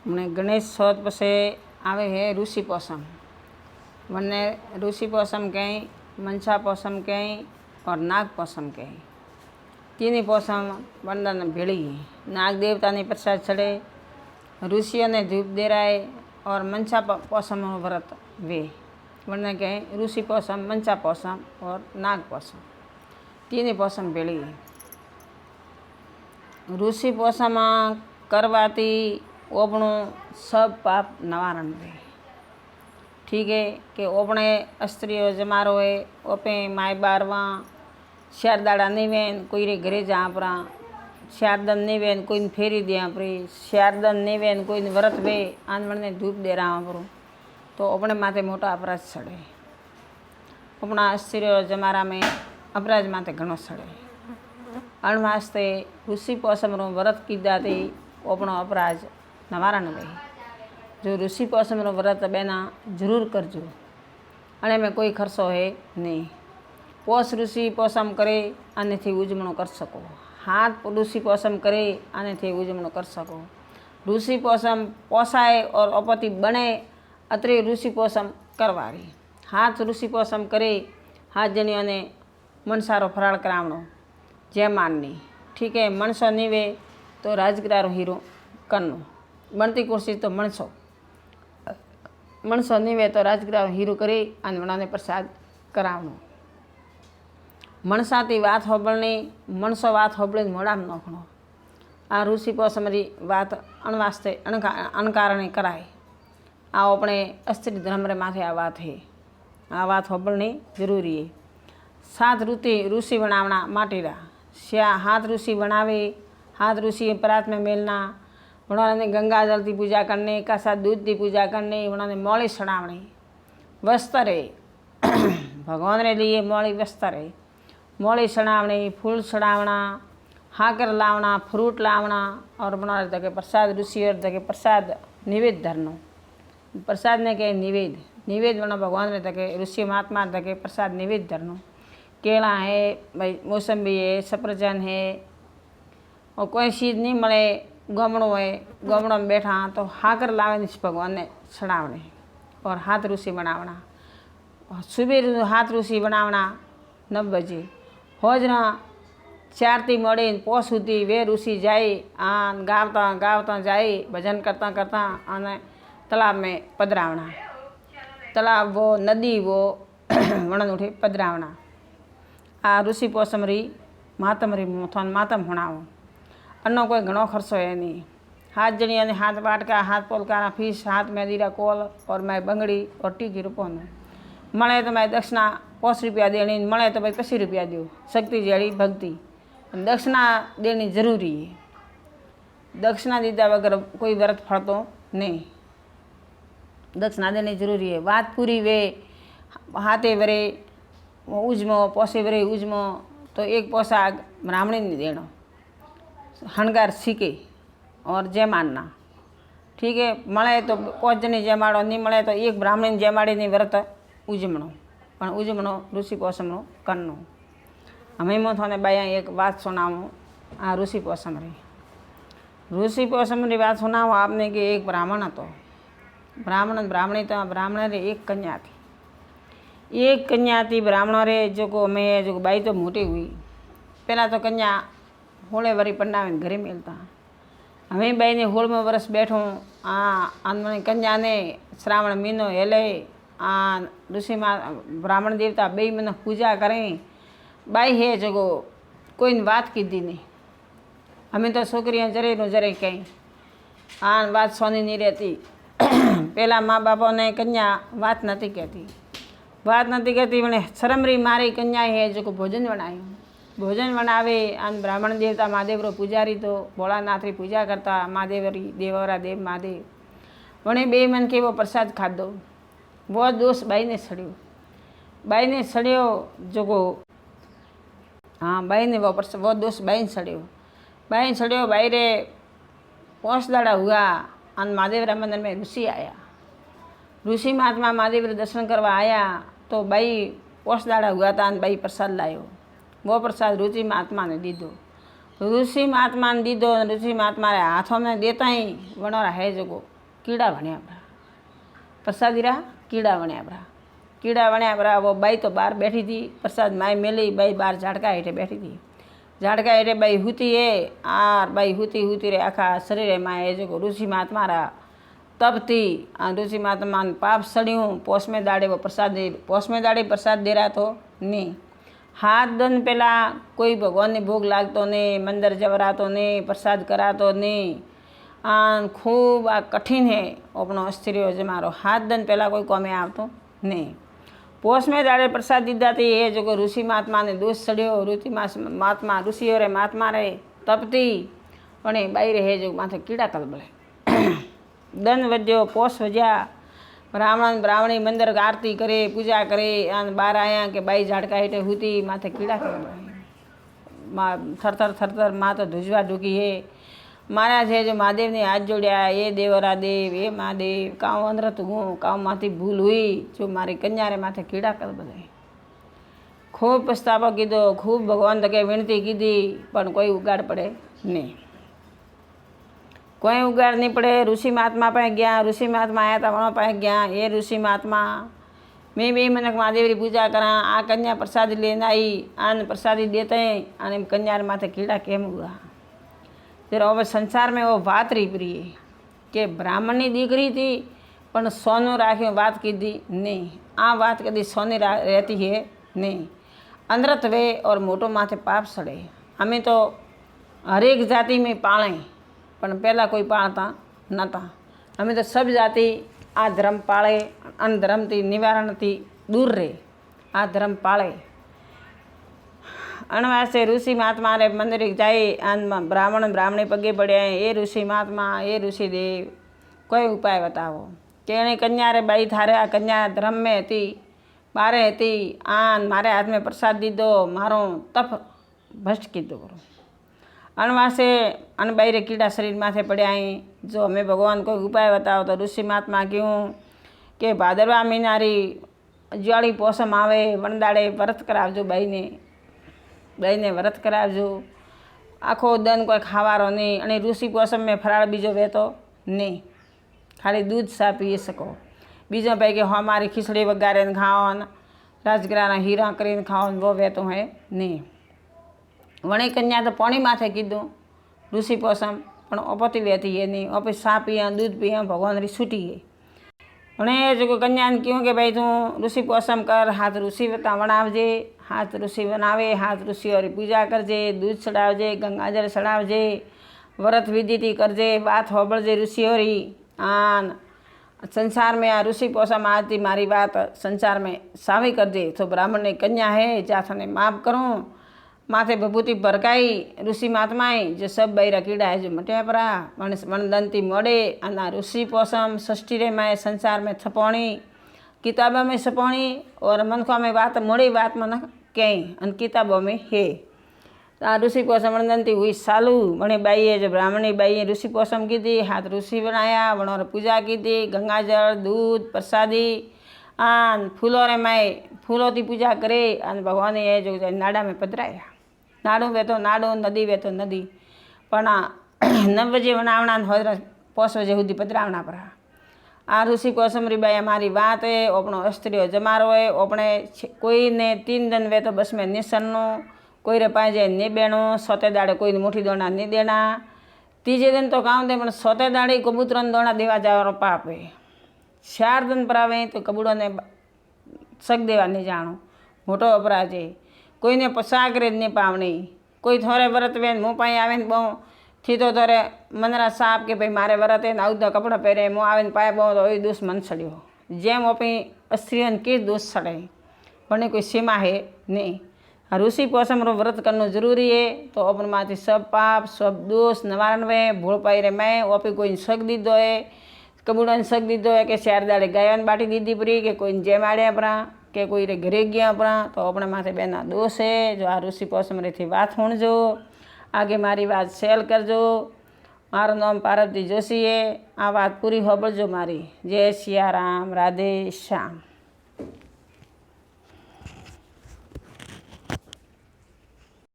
हमने गणेश चौथ पसे आवे है ऋषि पोषम। वने ऋषि पोषम कहीं, मनसा पोषम कहीं और नाग पोषम कहीं। तीन पोषम वंदन भेड़ी। नाग देवता ने प्रसाद चढ़े, ऋषियों ने धूप दे रहे और मनसा पोषम व्रत वे वरना कहें ऋषि पोषम, मनसा पोषम और नाग पोषम। तीन पोषम भेड़ी। ऋषि पोषम करवाती ओपणु सब पाप निवारण रे। ठीक है कि ओपणे स्त्रियों जमारो है ओपे माय बारवा शारदाड़ा नहीं वेन कोई रे घरे जा परा, शारदन नहीं वेन कोई फेरी दिया परी, शारदन नहीं वेन कोई व्रत वे आंदवण ने धूप दे रहा परो तो अपने माथे मोटा अपराध सड़े। अपना स्त्रियों जमारा में अपराध माथे घणो सड़े। अण वास्ते ऋषि पोषम व्रत कीधा थी अपनो अपराध निवारण वे। जो ऋषि पोषम व्रत बेना जरूर करजो। अने में कोई खर्चो है नहीं। पोष ऋषि पोषम करे आने थी उजमणो कर सको। हाथ ऋषि पोषम करे आने थी उजमणो कर सको। ऋषि पोषम पोसाए और अपति बने अतरे ऋषि पोषम करवारी। हाथ ऋषि पोषम करे हाथ जनियों ने मनसारो फराळ करावणो जय माननी। ठीक है मनसो नीवे तो राजगिरारो हीरो करनो। बनती कुर्सी तो मनसो मनसो नीवे तो राजगिरारो हीरो करे अने वणाने प्रसाद करावणो। मनसाती वात होबळनी मनसो वात होबळीने मोढामां नाखणो। आ ऋषि पोषमरी वात अणवास्ते अणकारणे कराय। आ अपने स्त्री धर्म रे माथे आ वात है। आ वात होबळनी जरूरी है। 7 ऋषि बनावना माटीरा। हाथ ऋषि बनावे, हाथ ऋषि परात में मेलना, उन्होंने गंगा जल की पूजा करनी, कासा दूध की पूजा करनी, उन्होंने मौली सड़ावनी, वस्त्र है भगवान ने लिए मौली वस्त्र है, मौली सड़ावनी, फूल सड़ावना, हाकर लावना, फ्रूट लावना और बना तक प्रसाद ऋषि और तक प्रसाद निवेद धरनो। प्रसाद ने कहे निवेद, निवेद बना भगवान ने तक ऋषि महात्मा तक प्रसाद निवेद धरनो। केला है भाई, मौसम्बी है, सफरजन है और कोई चीज़ नहीं मिले गमणो है, गमणों में बैठा तो हाकर लावे भगवान ने चढ़ावने और हाथ ऋषि बनावना। सुबह हाथ ऋषि बनावना 9 बजे। होजना 4 थी मोड़ी पोस सुधी वे ऋषि जाए आन गावता गावता जाए भजन करता करता आने तालाब में पधरावना। तालाब वो नदी वो वणन उठे पधरावना। आ ऋषि पोषमरी मातमरी थोन मातम होनाओ। अन्नो कोई घणो खर्चो है नहीं। हाथ जणिया ने हाथ वाटका, हाथ पोलकारा फीस, हाथ मेदीरा कोल और मैं बंगड़ी और टीकी रूपों मळे तो मैं दक्षिणा 5 रुपया देनी, मळे तो भाई 25 रुपया दो। शक्ति जेड़ी भक्ति दक्षिणा देनी जरूरी है। दक्षिणा दीधा वगैरह कोई व्रत फलतो नहीं। दक्षिणा देनी जरूरी है। बात पूरी वे हाथे वरे उजमो, पोसे वरे उजमो तो एक पोसा ब्राह्मणी ने देनो। हणगार सीके और जयमानना। ठीक है मळे तो 5 जने जयमाड़ो, नहीं मळे तो एक ब्राह्मणी जयमाड़ी ने व्रत उजमणो पण उजमणो ऋषि पोषमनो करनो। हमें मैं थाने बाया एक बात सुनाऊँ आ ऋषि पोषम री। ऋषि पोषम री बात सुनाऊँ आपने कि एक ब्राह्मण तो ब्राह्मण ब्राह्मणी तो ब्राह्मण रे एक कन्या थी। एक कन्या थी ब्राह्मणों रे जो को मैं जो बाई तो मोटी हुई। पहला तो कन्या होळे वरी पंडावे घरे मिलता। हमें बाई ने 16वें वर्ष बैठूँ आ कन्या ने श्रावण महीनो हेले आ ऋषि ब्राह्मण देवता बे मन पूजा करें। बाई है जो कोई बात कीधी नहीं। हमें तो छोकरियाँ जरे नो जरे कहीं आ बात सोनी नहीं रहती। पहला माँ बापों ने कन्या बात नहीं कहती, बात नहीं कहती मैंने शर्मरी मारी कन्या है जो को भोजन बनायो। भोजन बनावे आन ब्राह्मण देवता महादेव रो पुजारी तो भोलानाथ री पूजा करता महादेवरी देवरा देव महादेव वणे बे मन के वो प्रसाद खाधो। वो दोष बाई ने सड़ियो। बाई ने सड़ियो जो को हाँ बाई ने वो दोष बाई ने सड़ियो। बाई ने सड़ियो बाई रे 5 दाड़ा हुआ आन महादेव रा मंदिर में ऋषि आया। ऋषि महात्मा महादेव रे दर्शन करवा आया तो बाई 5 दाड़ा हुआ था बाई प्रसाद लायो। वो प्रसाद ऋषि महात्मा ने दीधो। ऋषि महात्मा ने दीदो, ऋषि महात्मा रे हाथों में देता ही वनोरा है जो कीड़ा वण्या बरा प्रसादी रहा, कीड़ा वण्या बरा, कीड़ा वण्या बरा। वो बाई तो बाहर बैठी थी, प्रसाद माई मेली, बाई बाहर झाड़का हेठे बैठी थी। झाड़का हेठे बाई हुती है, आर बाई हुती हुती रे आखा शरीर में है जो ऋषि महात्मा रा तपती। ऋषि महात्मा ने पाप सड़ियों, पोस में दाड़े वो प्रसाद दे, पोस में दाड़े प्रसाद दे रहा तो नहीं। हाथ दिन पहला कोई भगवान ने भोग लागतो नहीं, मंदिर जवरातो नहीं, प्रसाद करातो नहीं। खूब आ कठिन है अपनो अस्थिरियो जमारो, हाथ दिन पहला कोई कमे आवतो नहीं। पोस में दाड़े प्रसाद दीदा थी ये जो ऋषि महात्मा ने दोष सड़ियो। ऋषि महात्मा ऋषिओ रे महात्मा रे तपती पण बाई रे जो माथे कीड़ा कलबले। दन वज्यो, पोस वज्या, ब्राह्मण ब्राह्मणी मंदिर आरती करे, पूजा करे, बाहर आया के बाई झाड़का हेठे हुती, माथे कीड़ा कलबले। माँ थर थर माँ तो धुजवा ढूकी है। महाराज है जो महादेव ने हाथ जोड़िया, ये देवरा देव, ये महादेव काऊ अंदरत हूँ, काऊ माथी भूल हुई जो मारी कन्या रे माथे कीड़ा कलबले। खूब पछतावो कीधो, खूब भगवान तके विनती कीधी, पण कोई उगाड़ पड़े नहीं, कोई उगाड़ नहीं पड़े। ऋषि महात्मा पाए गया, ऋषि महात्मा आया था वहाँ पाए गया। ये ऋषि महात्मा मैं भी मनक महादेव री पूजा करा, आ कन्या प्रसाद लेने आई, आन प्रसादी देते हैं, आने कन्या रे माथे कीड़ा केम हुआ। फिर अब संसार में वो बात रही प्रिय कि ब्राह्मणनी दीकरी थी पण सोनू राख्यो, बात कीधी नहीं। आ बात कदी सोनी रहती है नहीं। अंधरत वे और मोटो माथे पाप सड़े। हमें तो हरेक जाति में पालें पण पहला कोई पालता नता। हमें तो सब जाति आ धर्म पाले, अन धर्म थी निवारण थी दूर रहे, आ धर्म पाले। अणवासे ऋषि महात्मा रे मंदिर जाए, अन ब्राह्मण ब्राह्मणी पगे पड़े, ये ऋषि महात्मा, ये ऋषि देव कोई उपाय बतावो कि एने कन्या रे बाई थारे आ कन्या धर्म में थी, बारे थी, आन मारे हाथ में प्रसाद दीधो, मारो तप भ्रष्ट कीधो करो। अणवासे अनबाई रे कीड़ा शरीर माथे पड़े आई, जो हमें भगवान कोई उपाय बताओ। तो ऋषि महात्मा क्यों कि भादरवा महीना री ज्वाली पोसम आवे, वनदाड़े व्रत करावजो, बाई ने व्रत करावजो, आखो दन कोई खावारो नहीं। अने ऋषि पोसम में फराळ बीजो वेतो नहीं, खाली दूध सा पी सको। बीजो भाई कि हमारी खिचड़ी वगारे खाओ, राजगराना हीरा करीने खाओ, वो वेतो है नहीं। वणी कन्या तो पानी माथे कीधुं ऋषि पोसम, पण ओपती वेती है नहीं, ओपी सा पिया दूध पिया भगवान री छूटी है। वणे जो कन्या ने क्यों कि भाई तू ऋषि पोसम कर, हाथ ऋषि वता वणावजे, हाथ ऋषि बनावे, हाथ ऋषि री पूजा करजे, दूध चढ़ावजे, गंगाजल चढ़ावजे, व्रत विधि थी करजे, बात होबळजे ऋषि री। आन संसार में आ ऋषि पोसम आती मारी बात संसार में सावी करजे। तो ब्राह्मण ने कन्या है जा थने माफ करूँ, माथे विभूति भरकाई ऋषि महात्माए, जो सब बैरा कीड़ा है जो मटिया परा वनदंती मोड़े। अना ऋषि पोसम षष्ठी रे माए संसार में छपाणी, किताबों में छपाणी, और मनखों में बात मोड़ी बात मन कहीं अन किताबों में है। ऋषि पोसम वनदंती हुई सालू। वणे बाई जो ब्राह्मणी बाई ऋषि पोसम की थी, हाथ ऋषि बनाया, वणोर पूजा की थी, गंगाजल दूध प्रसादी, आन फूलों रे माए फूलों की पूजा करे। अन भगवान ये जो नाड़ा में पधराया, नाड़ू वेतो नाड़ू, नदी वेतो नदी, पण 9 बजे वनावना हो, 5 बजे सुधी पधरावना पड़ा। आ ऋषि पोसम री बाई हमारी बात है, अपनो अस्त्रियो जमारो है। अपने कोई ने 3 दिन वे तो बस में निसरनो, कोई रे पाँचे नहीं बेणो, 7 दाड़े कोई मुठी दोना नहीं देना। 3जे दिन तो काम दे, 7 दाड़े कबूतरन दोना देवा जावानो पाप है। 4 दिन पर आवे तो कबूड़ों ने सक देवा नहीं जाणो, मोटो अपराध है। कोई ने पोशाक रे नहीं पावनी, कोई थोड़े व्रत वेन मुँह पाई आवे बहु थी तो थोड़े मनरा साप के भाई मारे व्रत है आउदा कपड़ा पहरे मुँह आवे पाए बहु तो दोष मन सड़ियो। जेम अपनी स्त्रियों के दोष सड़े, पण कोई सीमा है नहीं। ऋषि पोसम रो व्रत करना जरूरी है, तो अपन माथी सब पाप सब दोष निवारण वे। भूल पाई रे मैं ओपी कोई शक दीदो है, कबूड़ा ने शक दीदो है कि 4 दाड़े गायन बाटी दीदी परी, कि कोई जेम आड़े अपना, कि कोई रे घरे गया अपना, तो अपने माथे बेना दोष है। जो आ ऋषि पोसम रे थी बात सुणजो, आगे मारी बात शेयर करजो। मारो नाम पार्वती जोशी है, आ बात पूरी होबळजो मारी। जय सिया राम, राधे श्याम।